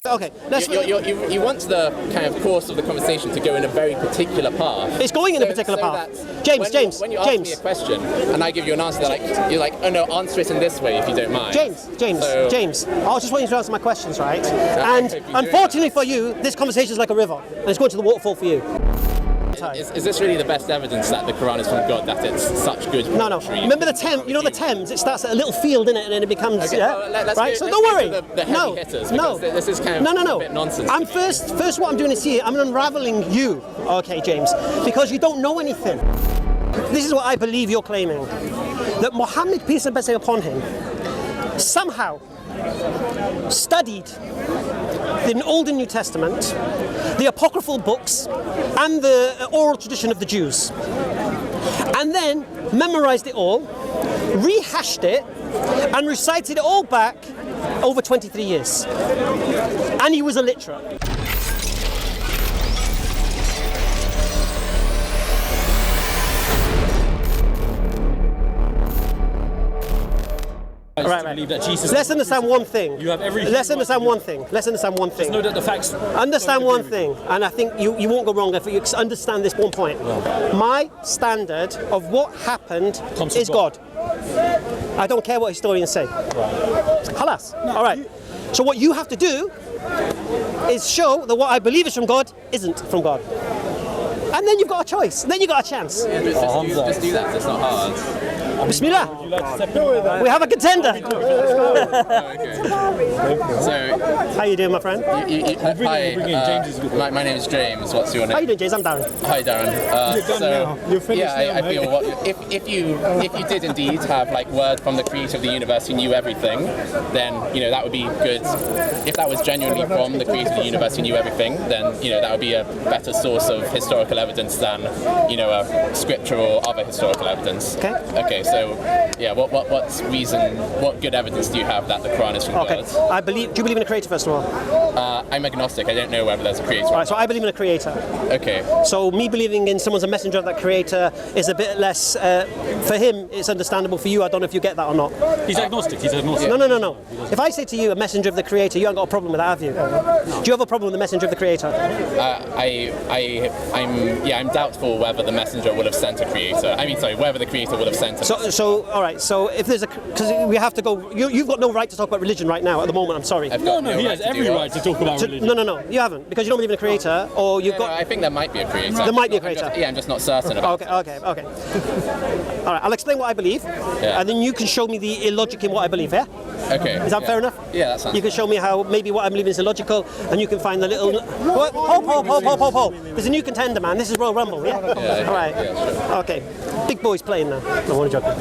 Okay, It's going in a particular path. James, when you ask me a question and I give you an answer, you're like, oh no, answer it in this way if you don't mind. James, I was just waiting to answer my questions, right? And unfortunately for you, this conversation is like a river, and it's going to the waterfall for you. Is this really the best evidence that the Qur'an is from God, that it's such good poetry? No. Remember the Thames? You know the Thames? It starts at a little field in it, and then it becomes right. So don't worry. The heavy hitters, this is kind of a bit nonsense. First, what I'm doing is here. I'm unraveling you, okay, James, because you don't know anything. This is what I believe you're claiming: that Muhammad, peace and blessing upon him, somehow studied the Old and New Testament, the apocryphal books, and the oral tradition of the Jews, and then memorized it all, rehashed it, and recited it all back over 23 years. And he was illiterate. Right. That Jesus Let's understand one thing. You have every. Let's understand one thing. Just know that the facts. Understand one thing, and I think you won't go wrong if you understand this one point. My standard of what happened is God. I don't care what historians say. Halas. All right. So what you have to do is show that what I believe is from God isn't from God. And then you've got a choice. Then you've got a chance. Just do that. It's not hard. Bismillah. We have a contender. So, how you doing, my friend? Hi. My name is James. What's your name? How you doing, James? I'm Darren. Hi, Darren. I feel if you did indeed have word from the creator of the universe who knew everything, then that would be good. If that was genuinely from the creator of the universe who knew everything, then that would be a better source of historical evidence than a scripture or other historical evidence. Okay. So, what good evidence do you have that the Qur'an is from God? Do you believe in a creator, first of all? I'm agnostic. I don't know whether there's a creator. Right, so I believe in a creator. Okay. So me believing in someone's a messenger of that creator is a bit less, for him, it's understandable. For you, I don't know if you get that or not. He's agnostic. No. If I say to you, a messenger of the creator, you haven't got a problem with that, have you? No. Do you have a problem with the messenger of the creator? I'm doubtful whether the messenger would have sent a creator. Whether the creator would have sent a all right, so if there's because we have to go, you've got no right to talk about religion right now at the moment, I'm sorry. No, he has every right to talk about religion. No, you haven't, because you don't believe in a creator, or you've got... I think there might be a creator. There might be a creator. I'm just not certain about it. Okay. All right, I'll explain what I believe, and then you can show me the illogic in what I believe, yeah? Okay. Is that fair enough? Yeah, that sounds. You can show me how maybe what I'm believing is illogical, and you can find the little... Hold. There's a new contender, man. This is Royal Rumble, yeah? All right. Yeah, sure. Okay. Big boy's playing now. No, I'm joking.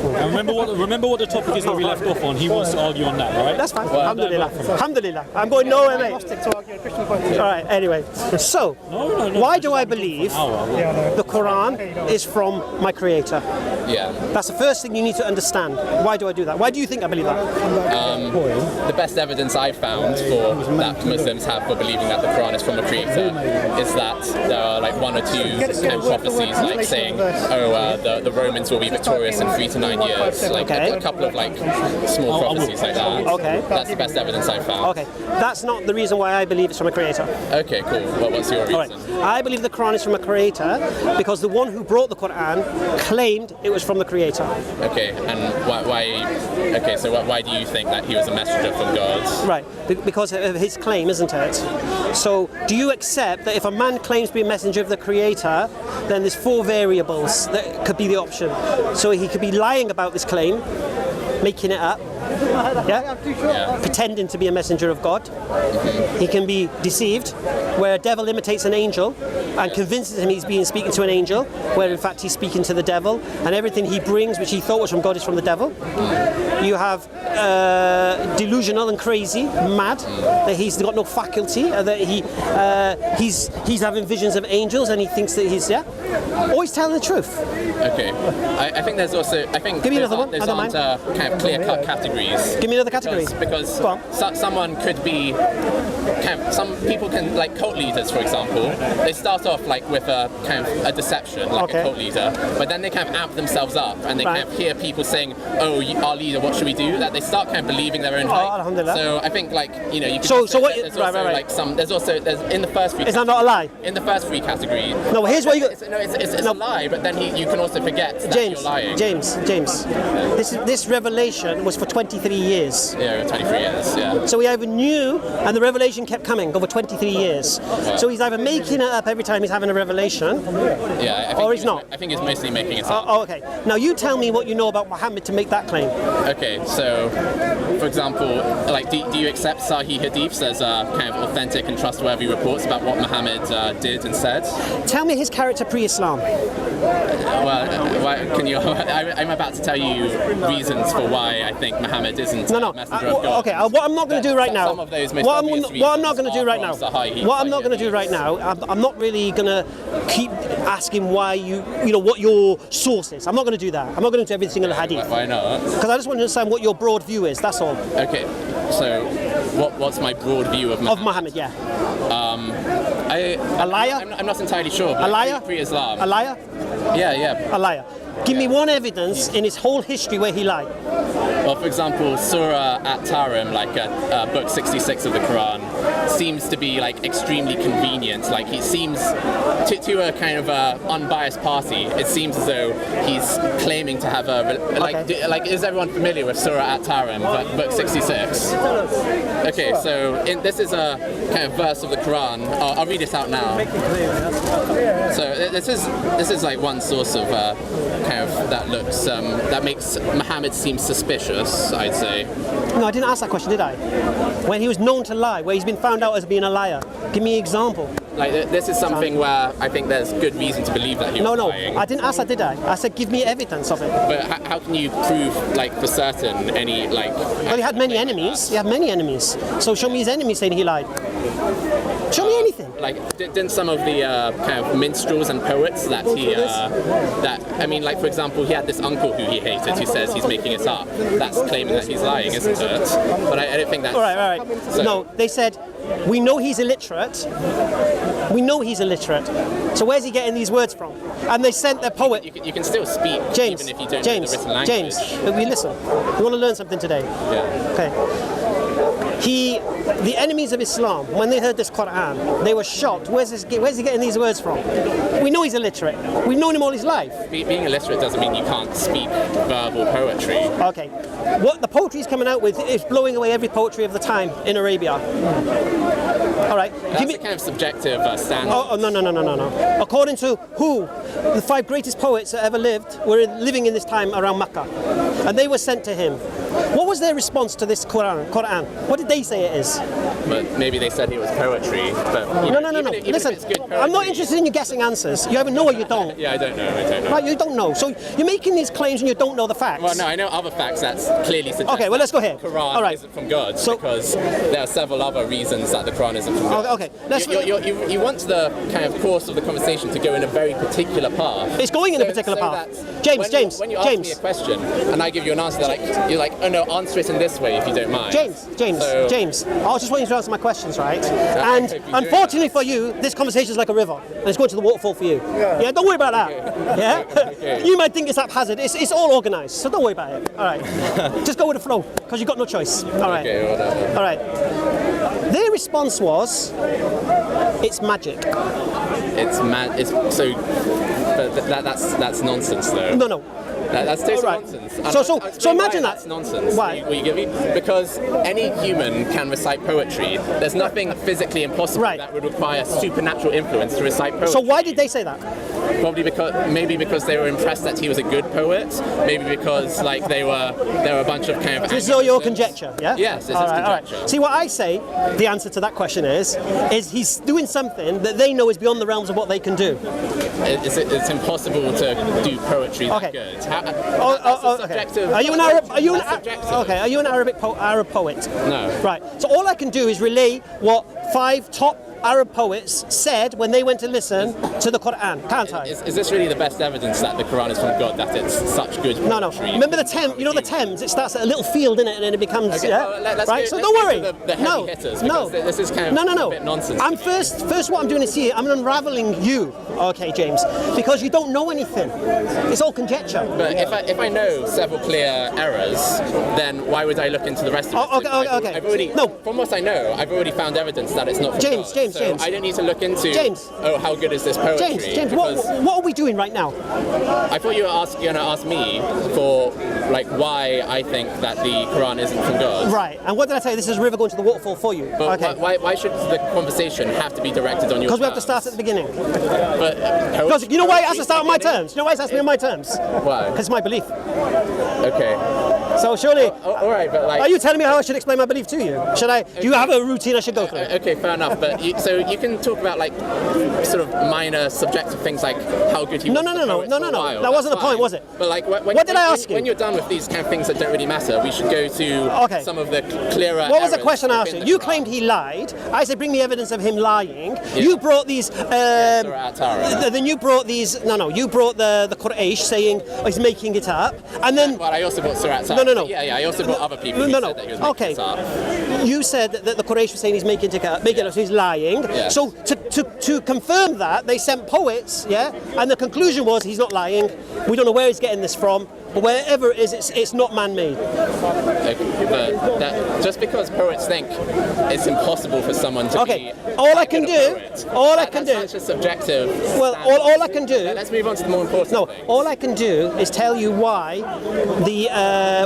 Remember what the topic is that we left off on. He wants to argue on that, right? That's fine. Alhamdulillah. I'm going nowhere, mate. All right. Anyway, so why do I believe the Quran is from my Creator? Yeah. That's the first thing you need to understand. Why do I do that? Why do you think I believe that? The best evidence I've found that Muslims have for believing that the Quran is from the Creator is that there are one or two prophecies saying, the Romans will be victorious in 3 to 9 years. A couple of small prophecies like that. Okay. That's the best evidence I've found. Okay. That's not the reason why I believe it's from a creator. Okay, cool. Well, what's your reason? All right. I believe the Quran is from a creator because the one who brought the Quran claimed it was from the creator. Okay, and why? Okay, so why do you think that he was a messenger from God? Right, because of his claim, isn't it? So, do you accept that if a man claims to be a messenger of the creator, then there's 4 variables that could be the option? So he could be lying about this claim, making it up, pretending to be a messenger of God. He can be deceived, where a devil imitates an angel and convinces him he's speaking to an angel, where in fact he's speaking to the devil, and everything he brings, which he thought was from God, is from the devil. You have delusional and crazy, mad, that he's got no faculty, that he's having visions of angels, and he thinks that he's always telling the truth. Okay, I think there's also, give me another one. Those aren't kind of clear-cut categories categories. Give me another category. Because Go on. someone could be, some people can, like cult leaders, for example, they start off like with a kind of a deception, like a cult leader, but then they kind of amp themselves up and they kind of hear people saying, "Oh, our leader, what should we do?" That they start kind of believing their own hype. So I think, like, you know, you can. So what? There's also like there's in the first three. Is that not a lie? In the first three category. No, here's what you. It's a lie, but then you can also forget that you're lying. James. This revelation was for 23 years. Yeah, 23 years. Yeah. So he either knew, and the revelation kept coming over 23 years. So he's either making it up every time he's having a revelation, or he's not. I think he's mostly making it up. Oh, okay. Now you tell me what you know about Muhammad to make that claim. Okay, so for example, like, do you accept Sahih Hadiths as kind of authentic and trustworthy reports about what Muhammad did and said? Tell me his character pre-Islam. Well, can you? I'm about to tell you reasons for why I think Muhammad isn't a messenger of God. Okay, what I'm not going to do right now. Some of those most what obvious I'm not going to do right now. Sahih What I'm not going to do right now. I'm not really going to keep asking why you know what your source is. I'm not going to do that. I'm not going to do every single hadith. Why not? Because I just want to understand what your broad view is. That's all. Okay, so what's my broad view of Muhammad? Of Muhammad, yeah. A liar? I'm not entirely sure. A liar? Pre-Islam. A liar? Yeah. A liar. Give me one evidence in his whole history where he lied. Well, for example, Surah at-Tarim, like book 66 of the Qur'an, seems to be like extremely convenient. Like, he seems to a kind of unbiased party. It seems as though he's claiming to have a like. Is everyone familiar with Surah at-Tarim, book 66? Okay, so this is a kind of verse of the Qur'an. I'll read this out now. So this is like one source of kind of that makes Muhammad seem suspicious, I'd say. No, I didn't ask that question, did I? When he was known to lie, where he's been found out as being a liar. Give me an example. Like, this is something where I think there's good reason to believe that he was lying. No, I didn't ask that, did I? I said give me evidence of it. But how can you prove, like, for certain any, like... Well, he had many enemies. He had many enemies. So show me his enemies saying he lied. Show me anything. Like, didn't some of the kind of minstrels and poets that like, for example, he had this uncle who he hated who says he's making it up. That's claiming that he's lying, isn't it? But I don't think that's... All right. So, no, they said, we know he's illiterate. We know he's illiterate. So where's he getting these words from? And they sent their poet... You can still speak, James, even if you don't know the written language. James, listen. You want to learn something today? Yeah. Okay. The enemies of Islam, when they heard this Qur'an, they were shocked. Where's he getting these words from? We know he's illiterate. We've known him all his life. Being illiterate doesn't mean you can't speak verbal poetry. Okay. What the poetry is coming out with is blowing away every poetry of the time in Arabia. All right. That's a kind of subjective standard. Oh, no. According to who? The 5 greatest poets that ever lived were living in this time around Mecca. And they were sent to him. What was their response to this Qur'an? What did they say it is? But maybe they said it was poetry. But No. even Listen, if it's good poetry, I'm not interested in you guessing answers. You either know or you don't. Yeah, I don't know. Right, you don't know. So you're making these claims and you don't know the facts. Well, no, I know other facts that's clearly suggest Okay, well, let's go here. The Qur'an All right. isn't from God, because there are several other reasons that the Qur'an isn't from God. Okay, let's... You want the kind of course of the conversation to go in a very particular path. It's going in a particular path. James, when you ask me a question and I give you an answer, you're like, oh no, answer it in this way if you don't mind. James, I just want you to answer my questions, right? And unfortunately for you, this conversation is like a river, and it's going to the waterfall for you. Yeah, don't worry about that. Okay. Yeah? Okay. You might think it's haphazard. It's all organised, so don't worry about it. All right. Just go with the flow, because you've got no choice. All right. Okay, whatever. All right. Their response was, it's magic. That's nonsense, though. No. That's total nonsense. So imagine that. That's nonsense. Why? Because any human can recite poetry. There's nothing physically impossible that would require supernatural influence to recite poetry. So why did they say that? Probably because they were impressed that he was a good poet. Maybe because there were a bunch of kind of. This is all your conjecture, yeah? Yes, this is conjecture. All right. See, what I say, the answer to that question is he's doing something that they know is beyond the realms of what they can do. It's impossible to do poetry that good. Okay. Are you an Arab? Are you an Arab poet? No. Right. So all I can do is relay what 5 top Arab poets said when they went to listen to the Qur'an, can't I? Is this really the best evidence that the Quran is from God, that it's such good poetry? No. Remember the Thames? You know the Thames? It starts at a little field in it, and then it becomes right. So don't worry. The heavy hitters, this is kind of a bit nonsense. I'm first. What I'm doing is here. I'm unraveling you, okay, James, because you don't know anything. It's all conjecture. But if I know several clear errors, then why would I look into the rest of it? Okay. I've already, from what I know, I've already found evidence that it's not from James. I don't need to look into. James. Oh, how good is this poetry? James. What are we doing right now? I thought you were going to ask me for why I think that the Quran isn't from God. Right. And what did I tell you? This is a river going to the waterfall for you. But okay. Why should the conversation have to be directed on your? Because we have to start at the beginning. Because you know why it has to start on my terms? You know why it has to be on my terms? Why? Because it's my belief. Okay. So surely, all right, but are you telling me how I should explain my belief to you? Should I? Do you have a routine I should go through? Okay, fair enough. But so you can talk about sort of minor subjective things like how good he was. No. That wasn't the point, was it? But what did I ask you? When you're done with these kind of things that don't really matter, we should go to some of the clearer. What was the question I asked you? You claimed he lied. I said, bring me evidence of him lying. Yeah. You brought these. Then you brought these. You brought the Qur'an saying he's making it up, and then. Well, I also brought Surah At-Tara. No. Yeah. I also brought other people who said that he was making it up. You said that the Qur'an was saying he's making it up, so he's lying. Yeah. So to confirm that, they sent poets, and the conclusion was he's not lying. We don't know where he's getting this from. But wherever it is, it's not man-made. But just because poets think it's impossible for someone to be all I can do, that's such a subjective. Well, all I can do. Let's move on to the more important things. All I can do is tell you why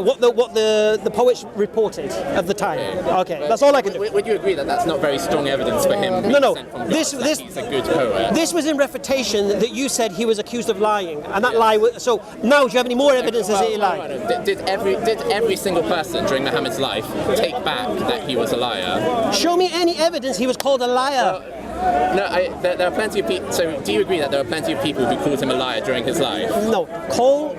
what the poets reported of the time. Okay, that's all I can do. Would you agree that that's not very strong evidence for him? No. Sent from God, he's a good poet. This was in refutation that you said he was accused of lying, and that lie. So now, do you have any more evidence? Did every single person during Muhammad's life take back that he was a liar? Show me any evidence he was called a liar. There are plenty of people. So, do you agree that there are plenty of people who called him a liar during his life? No.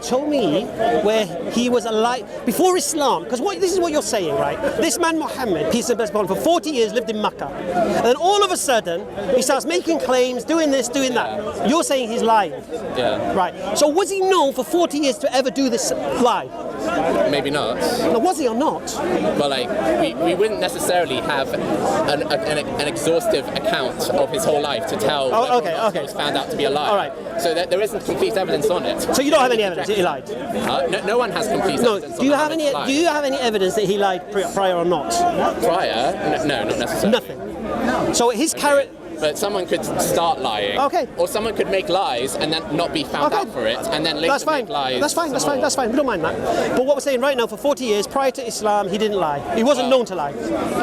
Show me where he was a liar before Islam. Because this is what you're saying, right? This man Muhammad, peace and blessings upon him, for 40 years lived in Mecca, and then all of a sudden he starts making claims, doing this, doing that. You're saying he's lying. Yeah. Right. So was he known for 40 years to ever do this lie? Maybe not. No, was he or not? Well, we wouldn't necessarily have an exhaustive account of his whole life to tell he was found out to be a liar. All right. So there isn't complete evidence on it. So you don't have any evidence that he lied? No one has complete evidence do you have any evidence that he lied prior or not? Prior? No, not necessarily. Nothing. So his character. But someone could start lying. Okay. Or someone could make lies and then not be found out for it, and then later make lies. That's fine. We don't mind that. But what we're saying right now, for 40 years prior to Islam, he didn't lie. He wasn't known to lie.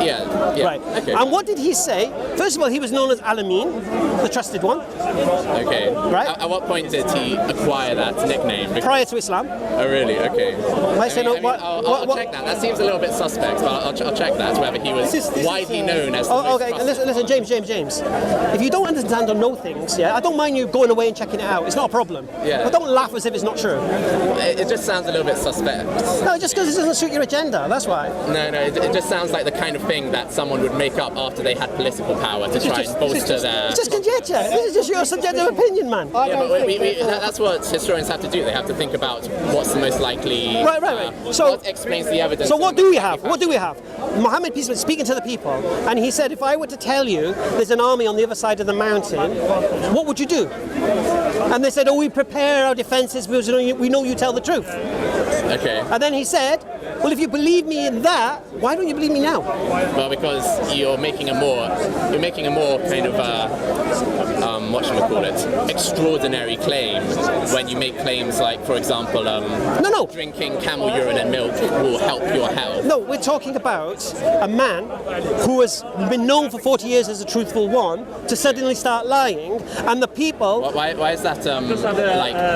Yeah. Right. Okay. And what did he say? First of all, he was known as Al-Amin, the trusted one. Okay. Right. At what point did he acquire that nickname? Prior to Islam. Oh, really? Okay. I'll check that. That seems a little bit suspect, but I'll check that, whether he was widely known as the most trusted. Listen, James. If you don't understand or know things, I don't mind you going away and checking it out. It's not a problem. Yeah. But don't laugh as if it's not true. It just sounds a little bit suspect. No, just because it doesn't suit your agenda, that's why. No, it just sounds like the kind of thing that someone would make up after they had political power to try and bolster their... It's just conjecture. This is just your subjective opinion, man. Yeah, but that's what historians have to do. They have to think about what's the most likely... Right. So what explains the evidence. So what do we have? Muhammad, peace was speaking to the people, and he said, if I were to tell you there's an army on the other side of the mountain, what would you do? And they said, we prepare our defenses because we know you tell the truth. Okay. And then he said, well, if you believe me in that, why don't you believe me now? Well, because you're making a more kind of extraordinary claim when you make claims like, for example, drinking camel urine and milk will help your health. No, we're talking about a man who has been known for 40 years as a truthful one to suddenly start lying, and the people... Why is that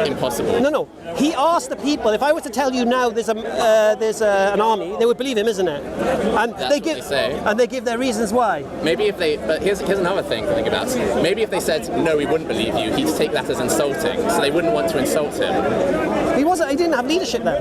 impossible? No. He asked the people, if I were to tell you now there's an army, they would believe him, isn't it? And they give their reasons why. Maybe if they... But here's another thing to think about. Maybe if they said, no, we wouldn't believe you, he'd take that as insulting, so they wouldn't want to insult him. He wasn't. He didn't have leadership then.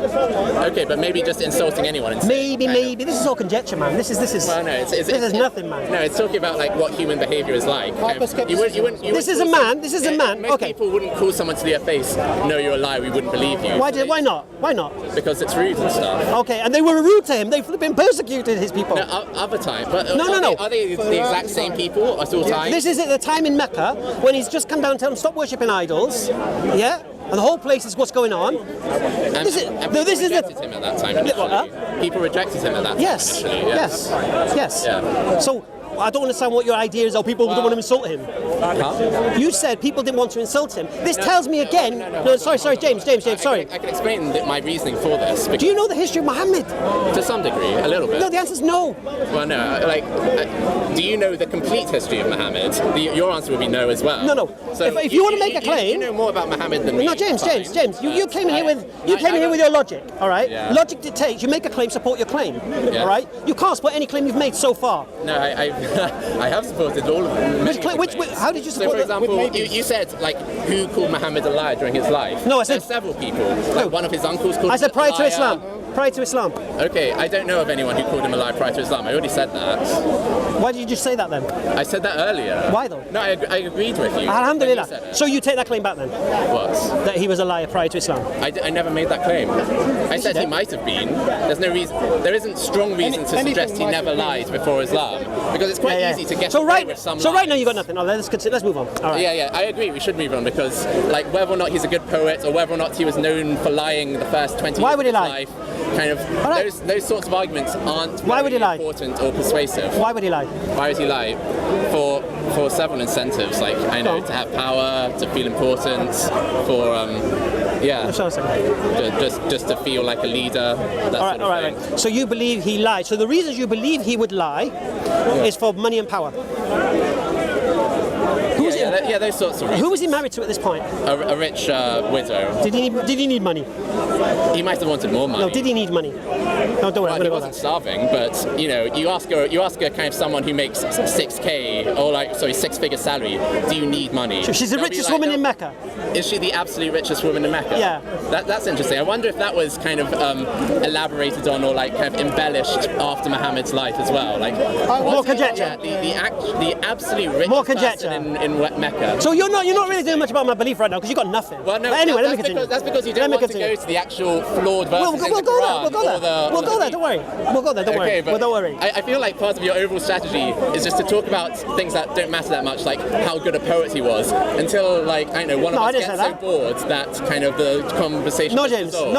Okay, but maybe just insulting anyone. And Maybe. This is all conjecture, man. This is. Well, no, this is nothing, man. No, it's talking about like what human behaviour is like. This is a man. Most Okay. people wouldn't call someone to their face, "No, you're a liar. We wouldn't believe you." Why not? Why not? Because it's rude and stuff. Okay, and they were rude to him. They've been persecuted, his people. No, other time. But No. Are they the exact same people at all times? This is at the time in Mecca when he's just come down and tell them stop worshipping idols. Yeah. And the whole place is what's going on. And people rejected him at that time initially. People rejected him at that time Yes. initially. Yeah. Yes. Yeah. So I don't understand what your idea is. Or people don't want to insult him. Huh? You said people didn't want to insult him. This tells me again. No, sorry, James. Sorry. I can explain my reasoning for this. Do you know the history of Muhammad? To some degree, a little bit. No, the answer is no. Well, no. Do you know the complete history of Muhammad? Your answer would be no as well. No. So if you want to make a claim, you know more about Muhammad than me. No, James. You came in here with your logic. All right. Yeah. Logic dictates. You make a claim, support your claim. Yeah. All right. You can't support any claim you've made so far. No, I have supported all of them. How did you support? So, for example, you said like who called Muhammad a liar during his life? No, I said there's several people. Like one of his uncles called. I said him prior a to liar. Islam. Prior to Islam. Okay, I don't know of anyone who called him a liar prior to Islam. I already said that. Why did you just say that then? I said that earlier. Why though? No, I agreed with you. Alhamdulillah. You said it. So you take that claim back then? What? That he was a liar prior to Islam? I never made that claim. I said he might have been. There's no reason. There isn't strong reason to suggest he never lied before Islam, because it's quite easy to get away with some. So right now you got nothing. Oh, let's move on. All right. Yeah, I agree. We should move on because, like, whether or not he's a good poet or whether or not he was known for lying the first 20 years of his life, kind of those sorts of arguments aren't very important or persuasive. Why would he lie? Why would he lie? For several incentives, like to have power, to feel important, for just to feel like a leader. That all right. So you believe he lied. So the reasons you believe he would lie is for money and power. Those sorts of reasons. Who was he married to at this point? A rich widow. Did he need money? He might have wanted more money. No, did he need money? No, don't worry. Well, he wasn't starving, but you ask a kind of someone who makes 6K or 6-figure salary. Do you need money? She's the richest woman in Mecca. Is she the absolute richest woman in Mecca? Yeah. That's interesting. I wonder if that was kind of elaborated on or like kind of embellished after Muhammad's life as well. Like more conjecture. Yeah, the absolute richest more conjecture person in Mecca. So you're not really doing much about my belief right now because you got nothing. Well, no. But anyway, let me continue. That's because you don't want to go to the actual flawed verses in the Qur'an. We'll go there. Don't worry. We'll go there. Don't worry. But don't worry. I feel like part of your overall strategy is just to talk about things that don't matter that much, like how good a poet he was, until one of us gets so bored that kind of the conversation. No,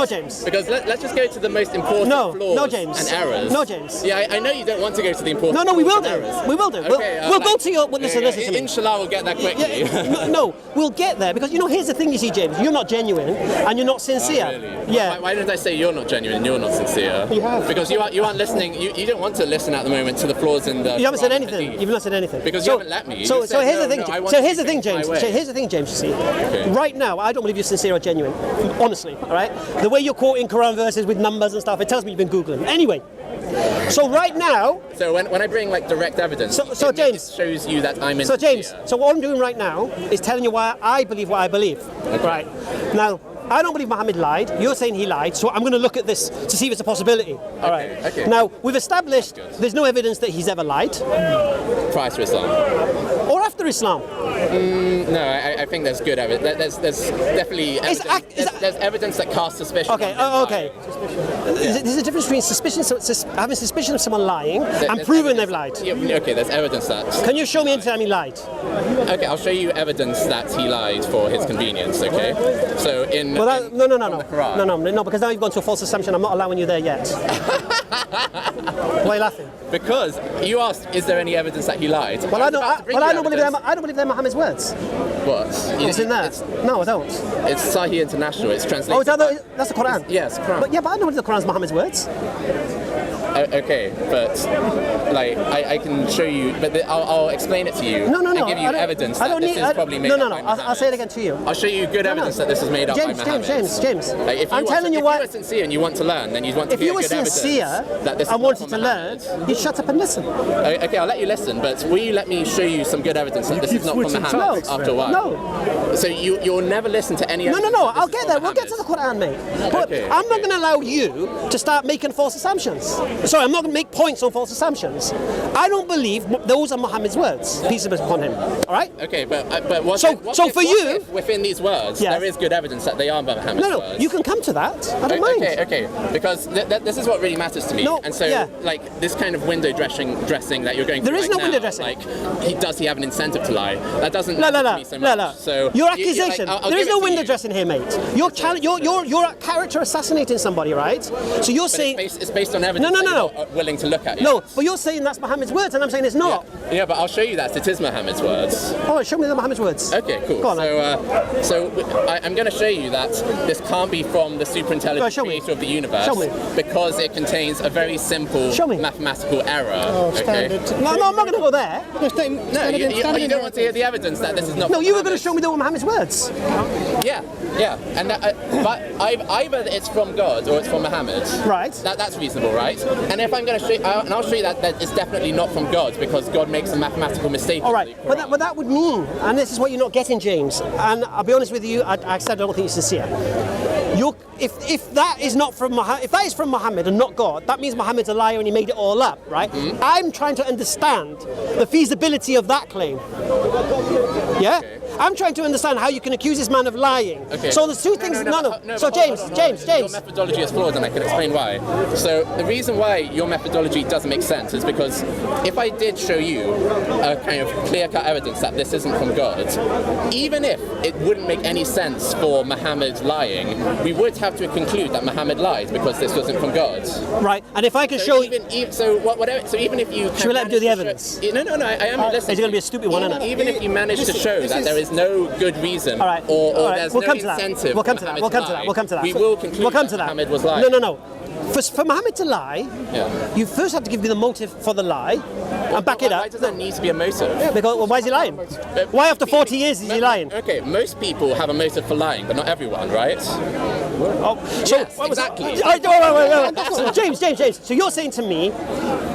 James. Because let's just go to the most important flaws and errors. No, James. Yeah, I know you don't want to go to the important. No, we will do. Errors. We will do. Okay, we'll go to your. Listen to me. Inshallah, we'll get there quickly. No, we'll get there because here's the thing. You see, James, you're not genuine and you're not sincere. Oh, really? Yeah. Why didn't I say you're not genuine? You're not sincere. You have. Because you aren't listening. You don't want to listen at the moment to the flaws in the. You haven't said anything. You've not said anything. Because you haven't let me. So here's the thing. So here's the thing, James. Here's the thing, James. You see, okay. Right now, I don't believe you're sincere or genuine. Honestly, all right. The way you're quoting Qur'an verses with numbers and stuff, it tells me you've been googling. Anyway. So right now. So when I bring like direct evidence, James, it shows you that I'm in. So James, so what I'm doing right now is telling you why I believe what I believe. Okay. Right. Now, I don't believe Muhammad lied. You're saying he lied, so I'm going to look at this to see if it's a possibility. All right. Okay. Now, we've established there's no evidence that he's ever lied. Prior to Islam. Or after Islam. No, I think there's good evidence. There's definitely evidence. There's evidence that casts suspicion. Okay. Okay. There's a difference between having suspicion of someone lying and proving they've lied. Yeah, okay, there's evidence that. Can you show me any time he lied? Okay, I'll show you evidence that he lied for his convenience. Okay. So in. Well, no, Quran. No, because now you've gone to a false assumption. I'm not allowing you there yet. Why are you laughing? Because you asked, is there any evidence that he lied? Well, I don't believe they're Muhammad's words. What? It's in there. No, I don't. It's Sahih International. It's translated. Oh, that's the Qur'an. Yes, Qur'an. But I don't believe the Qur'an's Muhammad's words. Okay, but like I can show you, but I'll explain it to you. No. And give you evidence that this is probably made up by Muhammad. I'll say it again to you. I'll show you good evidence that this is made up by Muhammad. James. Like, if I'm telling you why. If you were sincere and you want to learn, then you want to if you were good evidence sincere that this is and wanted to Muhammad. learn, you'd shut up and listen. Okay, I'll let you listen, but will you let me show you some good evidence that this is not from Muhammad after a while? No. So you'll never listen to any evidence? No. I'll get there. We'll get to the Qur'an, mate. But Okay, I'm not going to allow you to start making false assumptions. Sorry, I'm not going to make points on false assumptions. I don't believe those are Muhammad's words. Peace be upon him. All right? Okay, but what So if, for you, within these words, yes, there is good evidence that they are Muhammad's words? You can come to that. I don't mind. Okay, because this is what really matters to me. And so, like, this kind of window dressing that you're going through. There is no now, window dressing. Like, does he have an incentive to lie? That doesn't matter to me so much. No. So your accusation. I'll there is give no it to window you. dressing here, mate. You're character assassinating somebody, right? So you're saying it's based on evidence. No. That you're not willing to look at. No, but you're saying that's Muhammad's words, and I'm saying it's not. Yeah, but I'll show you that it is Muhammad's words. All right, show me the Muhammad's words. Okay, cool. Go on, so I'm going to show you that this can't be from the super intelligent creator of the universe because it contains a very simple mathematical error. No, I'm not going to go there. No, you don't want to hear the evidence that this is not. No, you were going to show me the Muhammad's words. Yeah, and but either it's from God or it's from Muhammad. Right. That's reasonable, right? And if I'm going to show, and I'll show you that it's definitely not from God because God makes a mathematical mistake. All right, but that would mean, and this is what you're not getting, James. And I'll be honest with you, I said I don't think you're sincere. If that is not from Muhammad, if that is from Muhammad and not God, that means Muhammad's a liar and he made it all up, right? Mm-hmm. I'm trying to understand the feasibility of that claim. Yeah. Okay. I'm trying to understand how you can accuse this man of lying. Okay. So there's two things. No. So James. Your methodology is flawed, and I can explain why. So the reason why your methodology doesn't make sense is because if I did show you a kind of clear-cut evidence that this isn't from God, even if it wouldn't make any sense for Muhammad lying, we would have to conclude that Muhammad lied because this wasn't from God. Right. And if I can show you, so even if you should we let him do the evidence? No. I am listening. It's going to be a stupid one, isn't it? Even if you manage to show that there is no good reason, or there's no incentive. We'll come to that. We will conclude that Muhammad was lying. No. For Muhammad to lie, you first have to give me the motive for the lie and back it up. Why does there need to be a motive? Because why is he lying? Why after 40 years is he lying? Okay, most people have a motive for lying, but not everyone, right? Exactly. So, James. So you're saying to me,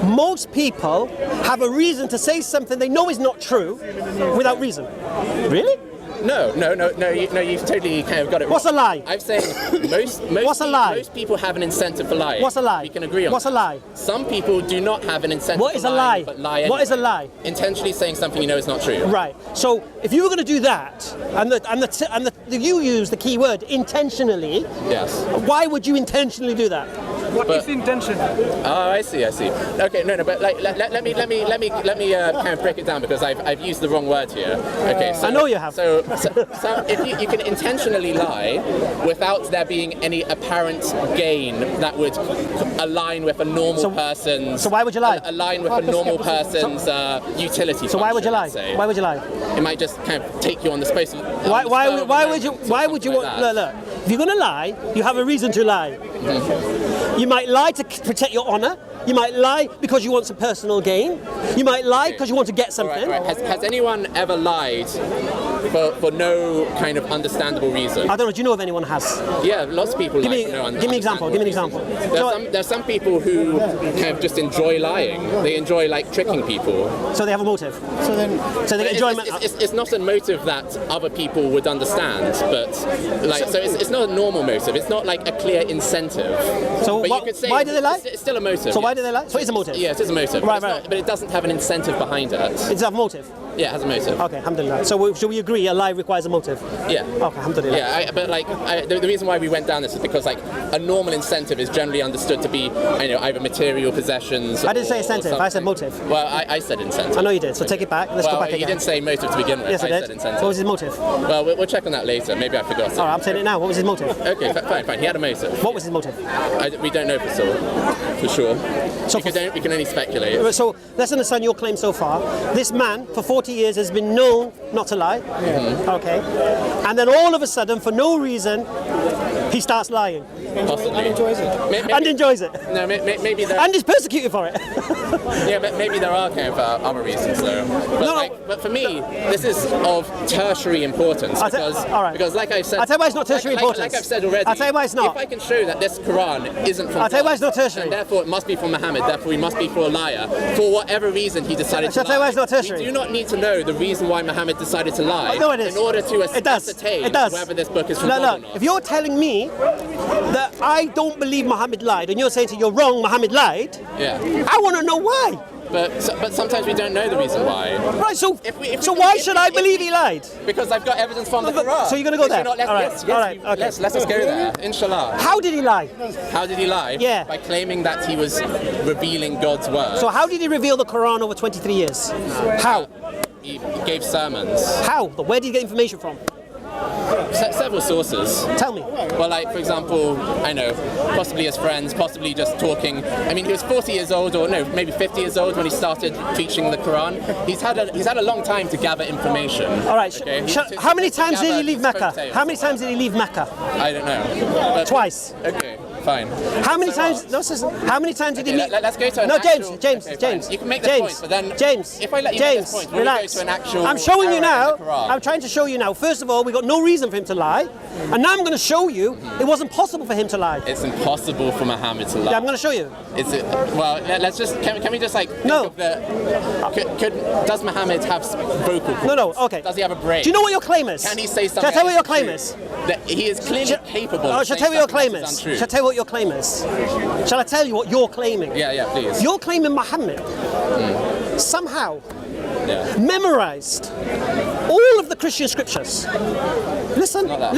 most people have a reason to say something they know is not true without reason. Really? No, you've totally kind of got it wrong. What's a lie? I'm saying most people have an incentive for lying. What's a lie? We can agree on What's that. a lie? Some people do not have an incentive What is for a lie? lying, but lie anyway. What is a lie? Intentionally saying something you know is not true. Right. So if you were going to do that, and you use the key word intentionally, yes. Why would you intentionally do that? What is intention? Oh, I see. Okay, no, but like, let me kind of break it down because I've used the wrong word here. Okay, so I know you have. So if you can intentionally lie without there being any apparent gain that would align with a normal person's. So why would you lie? Align with a normal person's utility. So why would you lie? Why would you lie? It might just kind of take you on the space. Why would you want? Look. If you're going to lie, you have a reason to lie. Mm-hmm. You might lie to protect your honor. You might lie because you want some personal gain. You might lie because you want to get something. All right. Has anyone ever lied for no kind of understandable reason? I don't know. Do you know if anyone has? Yeah, lots of people. Give me an example. There's some people who kind of just enjoy lying. They enjoy like tricking people. So they have a motive. So they enjoy. It's not a motive that other people would understand, but like so it's not a normal motive. It's not like a clear incentive. So but you could say why do they lie? It's still a motive. So why do they lie? So it's a motive. Yeah, it is a motive. Right. But it doesn't have an incentive behind it. It does have a motive. Yeah, it has a motive. Okay, alhamdulillah. So should we agree a lie requires a motive? Yeah. Okay, alhamdulillah. Yeah, but like the reason why we went down this is because like a normal incentive is generally understood to be either material possessions. I didn't say incentive. I said motive. Well, I said incentive. I know you did. So take it back. Let's go back again. You didn't say motive to begin with. Yes, I did. said incentive. What was his motive? Well, we'll check on that later. Maybe I forgot. All right, I'm saying it now. What was his motive? Okay, fine. He had a motive. What was his motive? We don't know for sure. So we can only speculate. So let's understand your claim so far. This man, for 40 years, has been known not to lie. Mm-hmm. Okay. And then all of a sudden, for no reason, He starts lying. Possibly. And enjoys it. And enjoys it. No, maybe there. And is persecuted for it. Yeah, but maybe there are kind of other reasons though. But, but for me, this is of tertiary importance because, like I said, I'll tell you why it's not tertiary importance. Like I've said already, I'll tell you why it's not. If I can show that this Quran isn't from I'll tell you why it's not tertiary. and therefore it must be from Muhammad, therefore he must be for a liar, for whatever reason he decided to lie. I'll tell you why it's not tertiary. We do not need to know the reason why Muhammad decided to lie No, it is. in order to ascertain whether this book is from God or not. If you're telling me that I don't believe Muhammad lied, and you're saying to you're wrong, Muhammad lied, I want to know why. But sometimes we don't know the reason why. Right, so why should I believe he lied? Because I've got evidence from the Qur'an. So you're going to go there? Let's go there, inshallah. How did he lie? How did he lie? Yeah. By claiming that he was revealing God's word. So how did he reveal the Quran over 23 years? How? He gave sermons. How? Where did he get information from? Several sources. Tell me. Well, like, for example, I know, possibly his friends, possibly just talking. I mean, he was 40 years old, or no, maybe 50 years old when he started preaching the Quran. He's had a long time to gather information. All right. Okay? How many times did he leave Mecca? How many times did he leave Mecca? I don't know. But, twice. Okay. Fine. How many times? No, how many times did he meet? Let's go to an James. You can make the point, but then if I let you make this point, we'll go to an actual. I'm showing you now. I'm trying to show you now. First of all, we got no reason for him to lie, and now I'm going to show you it wasn't possible for him to lie. It's impossible for Muhammad to lie. Yeah, I'm going to show you. Is it? Well, let's just. Can we just like? No. Does Muhammad have vocal cords? No. Okay. Does he have a brain? Do you know what your claim is? Can he say something? Shall I tell you what your claim is? That he is clearly capable. Oh, shall I tell you what your claim is? Shall I tell you what your claim is? Shall I tell you what you're claiming? Yeah, please. You're claiming Muhammad somehow memorized all of the Christian scriptures. Listen. But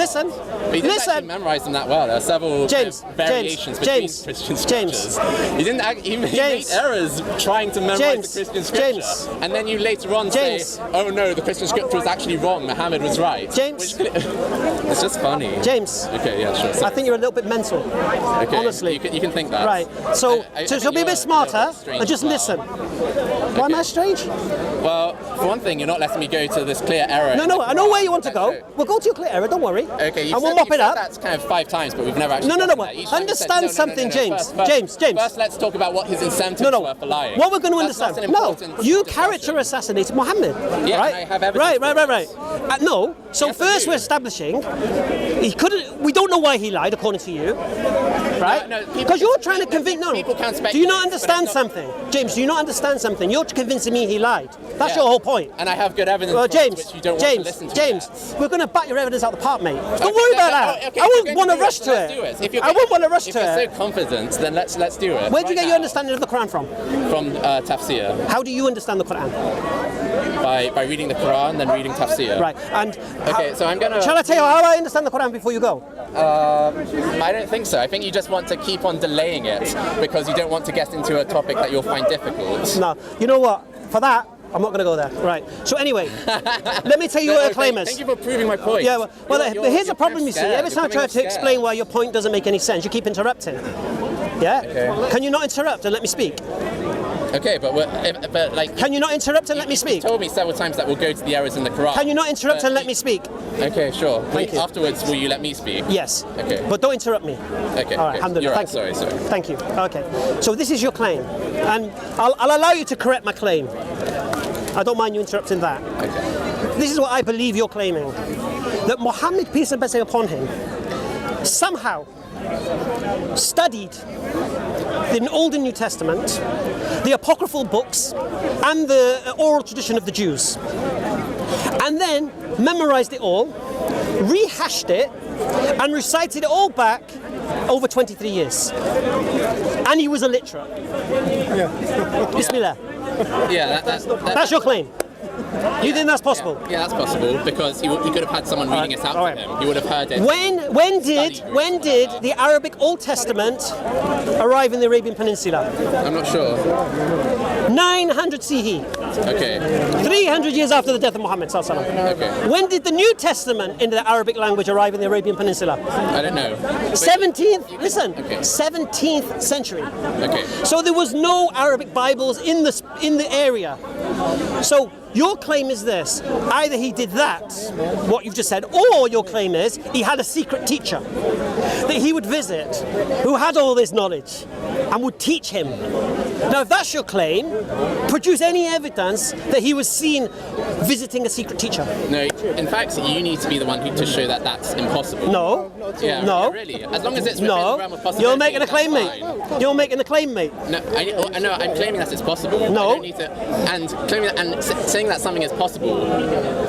he didn't actually memorize them that well. There are several variations between Christian scriptures. He didn't. He made errors trying to memorize the Christian scripture, and then you later on say, "Oh no, the Christian scripture was actually wrong. Muhammad was right." It's just funny. James. Okay, yeah, sure. I think you're a little bit mental. Okay, honestly, you can think that. Right. So be a bit smarter and just listen. Why am I strange? Well, for one thing, you're not letting me go to this clear error. No, I know where you want to go. We'll go to your clear error, don't worry. Okay, and we'll mop it up. That's kind of 5 times, but we've never actually. No. Understand something, James. James. First, let's talk about what his incentives were for lying. What we're going to understand. No, you character assassinated Muhammad. Yeah, right? I have evidence. Right. No. So first, we're establishing he couldn't. We don't know why he lied, according to you. Right? Because you're trying to convince. No. Do you not understand something, James? Do you not understand something? You're convincing me he lied. That's your whole point. And I have good evidence. Well, which you don't want to listen to. James, we're going to bat your evidence out the park, mate. Don't worry about that. I won't want to rush to it. I won't want to rush to it. If you're so confident, then let's do it. Where do you get your understanding of the Quran from? From tafsir. How do you understand the Quran? By reading the Quran, then reading tafsir. Right. And so I'm gonna. Shall I tell you how I understand the Quran before you go? I don't think so. I think you just want to keep on delaying it because you don't want to get into a topic that you'll find difficult. No. You know what? For that, I'm not going to go there. Right. So anyway, let me tell you what your claim is. Thank you for proving my point. Yeah. But here's the problem. You see, every time I try to explain why your point doesn't make any sense, you keep interrupting. Yeah. Okay. Can you not interrupt and let me speak? Okay, but like. Can you not interrupt and let me speak? You told me several times that we'll go to the errors in the Quran. Can you not interrupt and let me speak? Okay, sure. Thank you. Afterwards, will you let me speak? Yes. Okay. But don't interrupt me. Okay. All right. You're right. Sorry. Thank you. Okay. So this is your claim, and I'll allow you to correct my claim. I don't mind you interrupting that. Okay. This is what I believe you're claiming, that Muhammad, peace and blessing upon him, somehow studied the Old and New Testament, the apocryphal books, and the oral tradition of the Jews, and then memorized it all, rehashed it, and recited it all back over 23 years. And he was illiterate. Bismillah. Yeah, that's your claim. You think that's possible? Yeah, that's possible because he could have had someone reading it out for him. He would have heard it. When did the Arabic Old Testament arrive in the Arabian Peninsula? I'm not sure. 900 CE. Okay. 300 years after the death of Muhammad. Okay. When did the New Testament in the Arabic language arrive in the Arabian Peninsula? I don't know. 17th century. Okay. So there was no Arabic Bibles in the area. So Your claim is this: either he did that, what you've just said, or your claim is he had a secret teacher that he would visit who had all this knowledge and would teach him. Now, if that's your claim, produce any evidence that he was seen visiting a secret teacher. No, in fact, you need to be the one to show that that's impossible. No. Yeah, No. Really. As long as it's within No. the realm of possibility. You're making a claim, that's mate. fine. You're making a claim, mate. No, I'm claiming that it's possible. No. I don't need to, and claiming that, and saying that something is possible,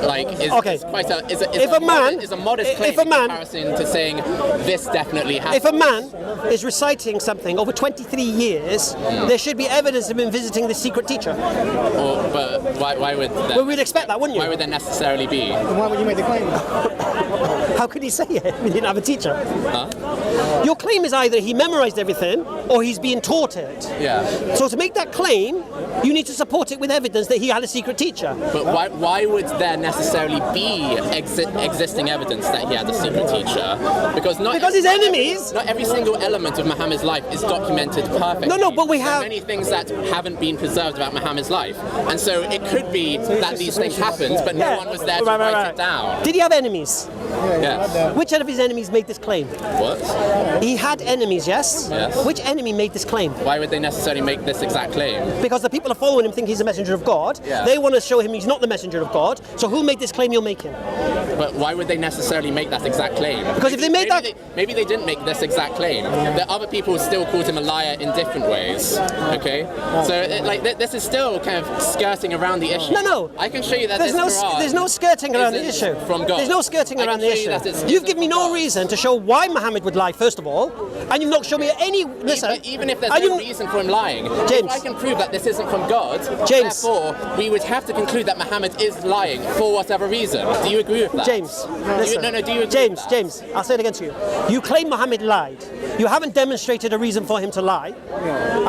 like, is quite a modest claim in comparison to saying this definitely happened. If a man is reciting something over 23 years, there should be evidence of him visiting the secret teacher. But why would that? Well, we'd expect that, wouldn't you? Why would there necessarily be? Why would you make the claim? How could he say it? He didn't have a teacher. Huh? Your claim is either he memorized everything or he's being taught it. Yeah. So to make that claim, you need to support it with evidence that he had a secret teacher. But why would there necessarily be existing evidence that he had a secret teacher? Because his enemies. Not every single element of Muhammad's life is documented perfectly. No, but we have many things that haven't been preserved about Muhammad's life, and so it could be that these things happened, but no one was there to write it down. Did he have enemies? Yes. Which of his enemies made this claim? What? He had enemies, yes? Yes. Which enemy made this claim? Why would they necessarily make this exact claim? Because the people are following him think he's a messenger of God. Yeah. They want to show him he's not the messenger of God. So who made this claim you're making? But why would they necessarily make that exact claim? Because if they made that... Maybe they didn't make this exact claim. The other people still called him a liar in different ways. Okay? So, this is still kind of skirting around the issue. No. I can show you that there's no skirting around the issue. From God. There's no skirting around the issue. You've given me no reason to show why Muhammad would lie, first of all, and you've not shown me any... Listen, even if there's no reason for him lying, James, if I can prove that this isn't from God, James, therefore we would have to conclude that Muhammad is lying for whatever reason. Do you agree with that? James, listen. Do you agree James, with that? James, I'll say it again to you. You claim Muhammad lied. You haven't demonstrated a reason for him to lie,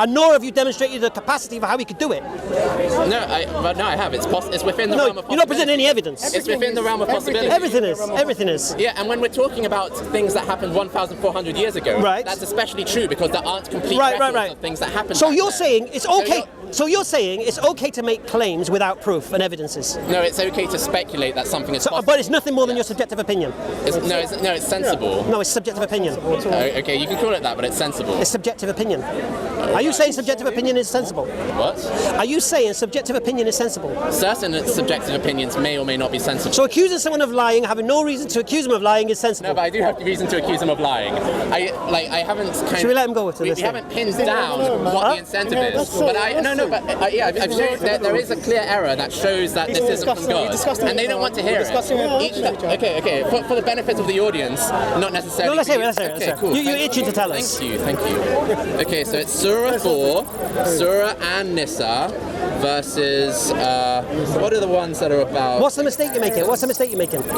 and nor have you demonstrated the capacity for how he could do it. No, I have. It's within the realm of possibility. You're not presenting any evidence. It's within the realm of possibility. Everything is. Yeah, and when we're talking about things that happened 1,400 years ago, that's especially true because there aren't complete records of things that happened. So you're saying it's okay. So you're saying it's okay to make claims without proof and evidences? No, it's okay to speculate that something is possible. But it's nothing more than your subjective opinion. It's sensible. No, it's subjective opinion. Okay, you can call it that, but it's sensible. It's subjective opinion. Are you saying subjective opinion is sensible? What? Are you saying subjective opinion is sensible? Certain subjective opinions may or may not be sensible. So accusing someone of lying, having no reason to accuse them of lying, is sensible? No, but I do have reason to accuse him of lying. I haven't kind Should we let him go with this? We haven't pinned down what the incentive is. But I've shown there is a clear error that shows that this isn't from God, and they don't want to hear it. Okay. For the benefit of the audience, not necessarily. No, let's hear it. Okay, cool. You're itching to tell us. Thank you. Okay, so it's Surah 4, Surah An-Nisa versus what are the ones that are about? What's the mistake you're making?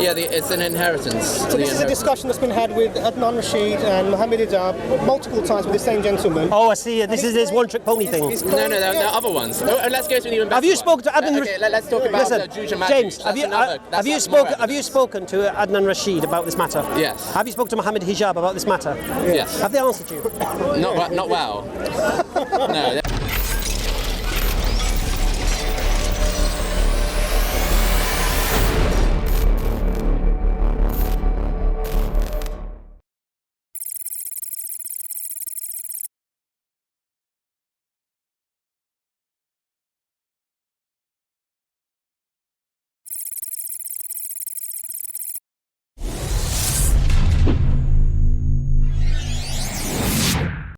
Yeah, it's an inheritance. So this is a discussion that's been had with Adnan Rashid and Mohammed Hijab multiple times with the same gentleman. Oh, I see. This is this one-trick pony thing. No, there are other ones. Let's go to an even better. Have you spoken to Adnan? Okay, let's talk about James, have you spoken to Adnan Rashid about this matter? Yes. Have you spoken to Mohammed Hijab about this matter? Yes. Have they answered you? Not well. No.